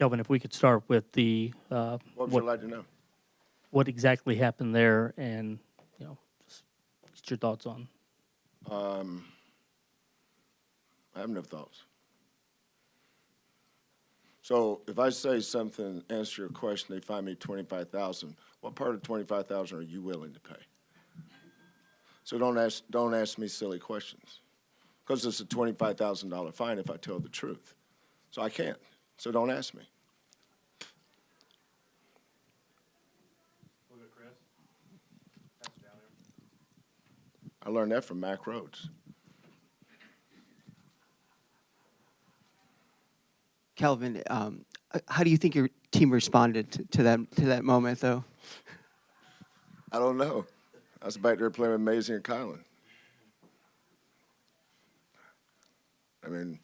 Kelvin, if we could start with the What would you like to know? what exactly happened there, and just your thoughts on. I have no thoughts. So if I say something, answer your question, they find me 25,000. What part of 25,000 are you willing to pay? So don't ask me silly questions, because it's a $25,000 fine if I tell the truth. So I can't. So don't ask me. I learned that from Mac Rhodes. Kelvin, how do you think your team responded to that moment, though? I don't know. I was back there playing with Maisie and Kylan. I mean,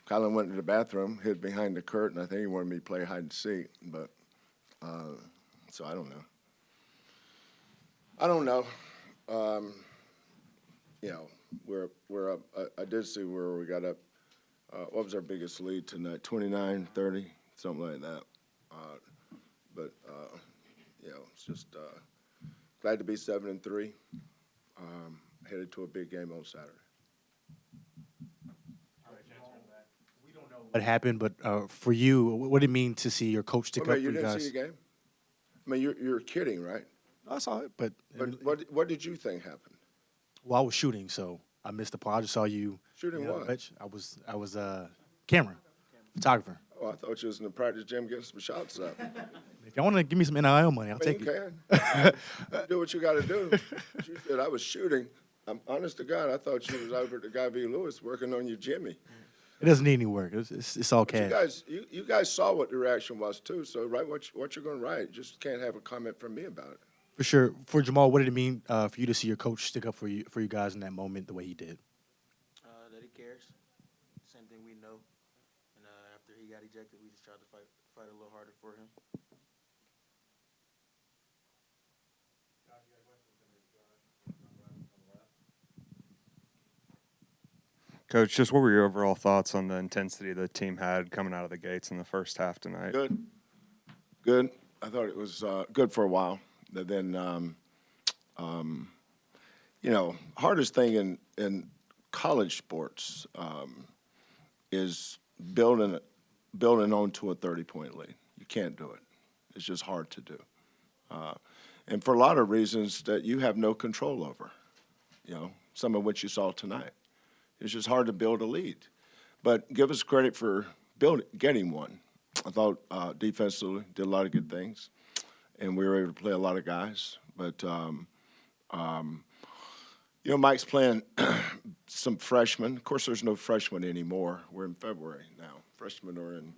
Kylan went to the bathroom, hid behind the curtain. I think he wanted me to play hide and seek, but so I don't know. I don't know. We're up. I did see where we got up. What was our biggest lead tonight? 29, 30, something like that. It's just glad to be 7-3. Headed to a big game on Saturday. What happened, but for you, what did it mean to see your coach stick Wait a up minute, for you you didn't guys? see the game? I mean, you're kidding, right? I saw it, but What did you think happened? well, I was shooting, so I missed the part. I just saw you Shooting you know, what? bench. I was camera photographer. Oh, I thought you was in the practice gym getting some shots up. If y'all want to give me some NIL money, I'll I mean, take you it. can. Do what you got to do. But you said I was shooting. I'm honest to God, I thought you was over at the Guy V. Lewis working on your Jimmy. It doesn't need any work. It's all But cash. you guys saw what the reaction was too. So write what you're going to write. Just can't have a comment from me about it. For sure. For Jamal, what did it mean for you to see your coach stick up for you guys in that moment the way he did? That he cares. Same thing we know. And after he got ejected, we just tried to fight a little harder for him. Coach, just what were your overall thoughts on the intensity the team had coming out of the gates in the first half tonight? Good. I thought it was good for a while. But then, hardest thing in college sports is building onto a 30-point lead. You can't do it. It's just hard to do. And for a lot of reasons that you have no control over, some of which you saw tonight. It's just hard to build a lead. But give us credit for getting one. I thought defensively did a lot of good things, and we were able to play a lot of guys. But, Mike's playing some freshmen. Of course, there's no freshmen anymore. We're in February now. Freshmen are in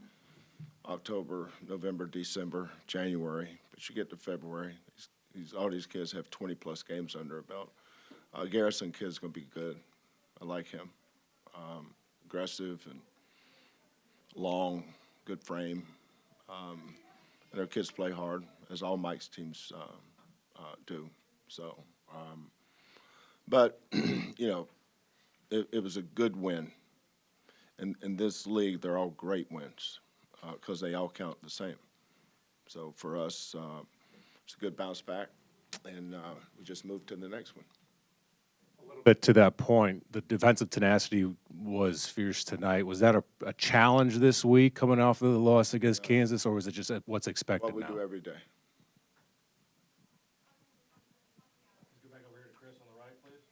October, November, December, January. But you get to February, all these kids have 20-plus games under their belt. Garrison kid's going to be good. I like him. Aggressive and long, good frame. And our kids play hard, as all Mike's teams do. So, but, it was a good win. In this league, they're all great wins because they all count the same. So for us, it's a good bounce back, and we just moved to the next one. But to that point, the defensive tenacity was fierce tonight. Was that a challenge this week coming off of the loss against Kansas, or was it just what's expected What we now? do every day. Let's go back over here to Chris on the right, please.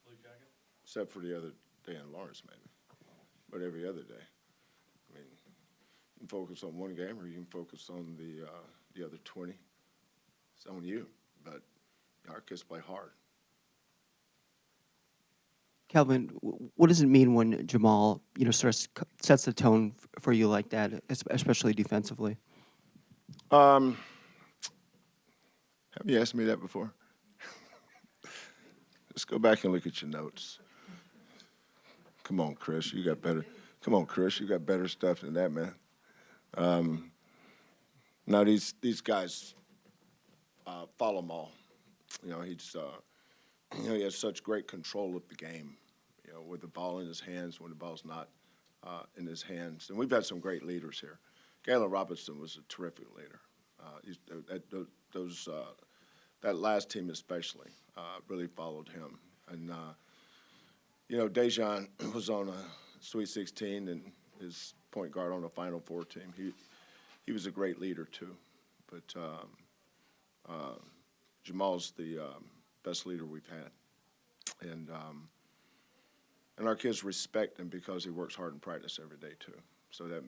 Blue jacket. Except for the other day in Lawrence, maybe. But every other day. I mean, you can focus on one game or you can focus on the other 20. It's on you. But our kids play hard. Kelvin, what does it mean when Jamal, sets the tone for you like that, especially defensively? Have you asked me that before? Let's go back and look at your notes. Come on, Chris, you got better. Come on, Chris, you got better stuff than that, man. Now these guys follow them all. He has such great control of the game. With the ball in his hands, when the ball's not in his hands. And we've had some great leaders here. Galen Robinson was a terrific leader. That last team especially really followed him. And, Dejan was on a Sweet 16 and his point guard on the Final Four team. He was a great leader too. But Jamal's the best leader we've had. And our kids respect him because he works hard in practice every day too. So that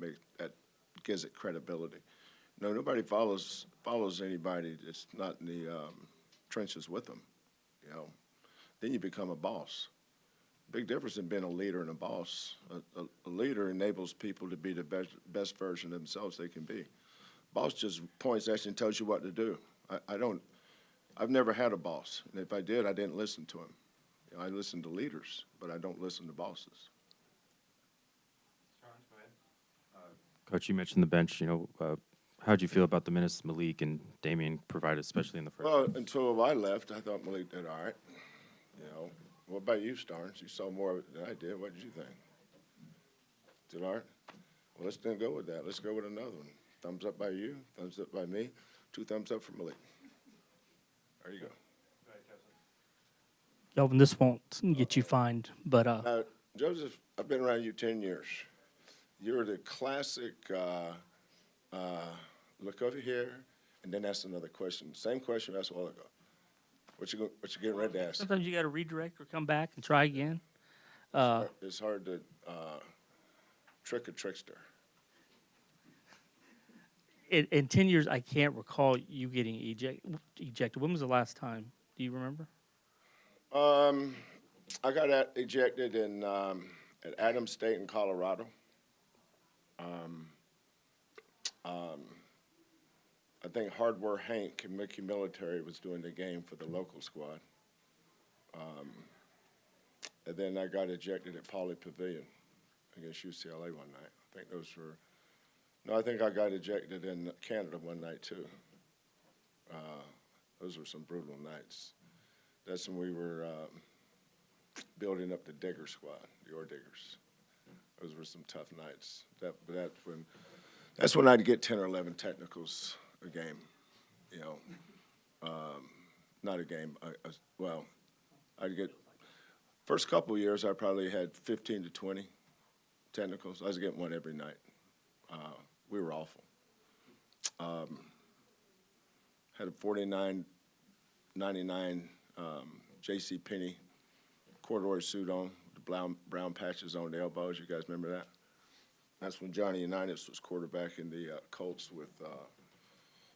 gives it credibility. No, nobody follows anybody that's not in the trenches with them. Then you become a boss. Big difference in being a leader and a boss. A leader enables people to be the best version of themselves they can be. Boss just points at you and tells you what to do. I've never had a boss, and if I did, I didn't listen to him. I listen to leaders, but I don't listen to bosses. Coach, you mentioned the bench. How'd you feel about the minutes Malik and Damian provided, especially in the first? Well, until I left, I thought Malik did all right. What about you, Starnes? You saw more of it than I did. What did you think? Did all right? Well, let's then go with that. Let's go with another one. Thumbs up by you, thumbs up by me, 2 thumbs up for Malik. There you go. Kelvin, this won't get you fined, but Now, Joseph, I've been around you 10 years. You're the classic look over here, and then ask another question. Same question I asked a while ago. What you getting ready to ask? sometimes you got to redirect or come back and try again. It's hard to trick a trickster. In 10 years, I can't recall you getting ejected. When was the last time? Do you remember? I got ejected in at Adams State in Colorado. I think Hardware Hank and Mickey Military was doing the game for the local squad. And then I got ejected at Pauley Pavilion against UCLA one night. I think those were. No, I think I got ejected in Canada one night too. Those were some brutal nights. That's when we were building up the Digger squad, the Ore Diggers. Those were some tough nights. That's when I'd get 10 or 11 technicals a game. Not a game. I'd get first couple of years I probably had 15 to 20 technicals. I was getting one every night. We were awful. Had a 49.99 J.C. Penney corduroy suit on, the brown patches on the elbows. You guys remember that? That's when Johnny Unitas was quarterback in the Colts with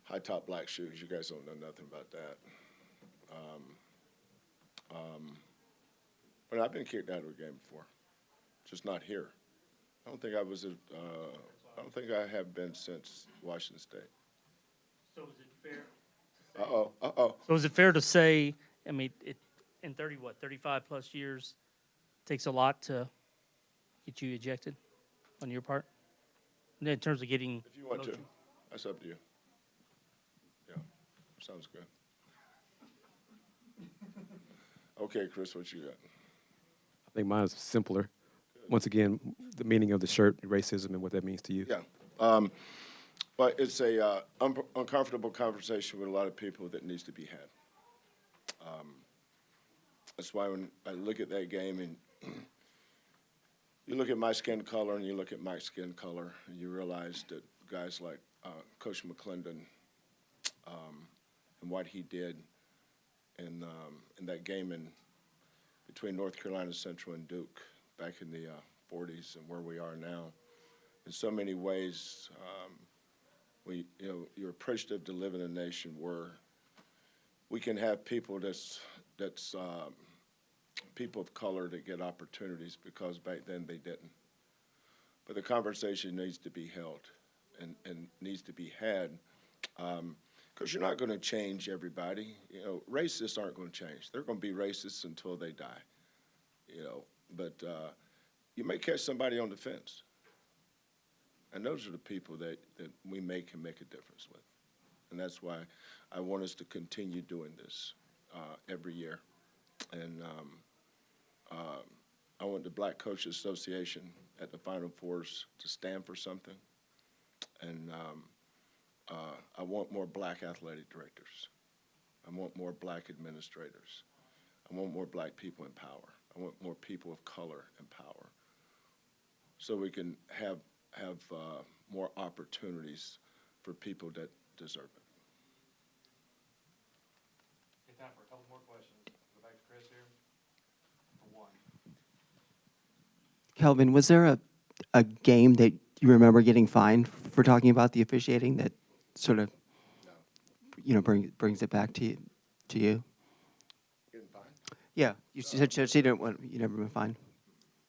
high top black shoes. You guys don't know nothing about that. But I've been kicked out of a game before, just not here. I don't think I have been since Washington State. So is it fair? Uh-oh. So is it fair to say, I mean, in 35 plus years, takes a lot to get you ejected on your part? In terms of getting. If you want to, motion? that's up to you. Yeah, sounds good. Okay, Chris, what you got? I think mine is simpler. Once again, the meaning of the shirt, racism, and what that means to you. Yeah. But it's a uncomfortable conversation with a lot of people that needs to be had. That's why when I look at that game and you look at my skin color and you look at Mike's skin color, and you realize that guys like Coach McClendon and what he did in that game between North Carolina Central and Duke back in the 40s and where we are now, in so many ways, you're appreciative to live in a nation where we can have people that's people of color that get opportunities because back then they didn't. But the conversation needs to be held and needs to be had because you're not going to change everybody. Racists aren't going to change. They're going to be racists until they die. But you may catch somebody on the fence. And those are the people that we can make a difference with. And that's why I want us to continue doing this every year. And I want the Black Coaches Association at the Final Fours to stand for something. And I want more black athletic directors. I want more black administrators. I want more black people in power. I want more people of color in power, so we can have more opportunities for people that deserve it. Okay, time for a couple more questions. Go back to Chris here for one. Kelvin, was there a game that you remember getting fined for talking about the officiating that sort of, brings it back to you? Getting fined? Yeah, you said you didn't want, you never been fined.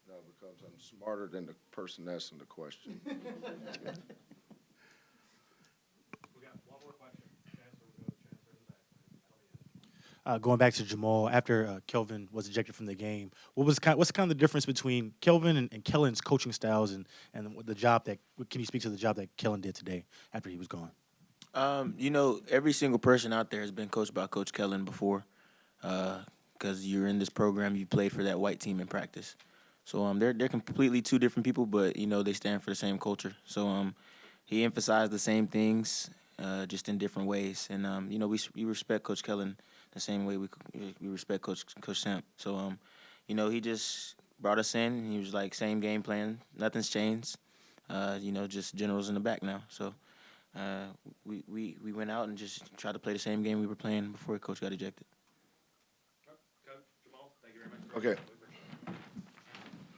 No, because I'm smarter than the person asking the question. We got one more question. Going back to Jamal, after Kelvin was ejected from the game, what's kind of the difference between Kelvin and Kellen's coaching styles and the job that, can you speak to the job that Kellen did today after he was gone? You know, every single person out there has been coached by Coach Kellen before, because you're in this program, you played for that white team in practice. So they're completely two different people, but you know they stand for the same culture. So he emphasized the same things, just in different ways. And you know we respect Coach Kellen the same way we respect Coach Samp. So you know he just brought us in. And he was like, same game plan, nothing's changed. You know, just generals in the back now. So. We went out and just tried to play the same game we were playing before Coach got ejected. Okay.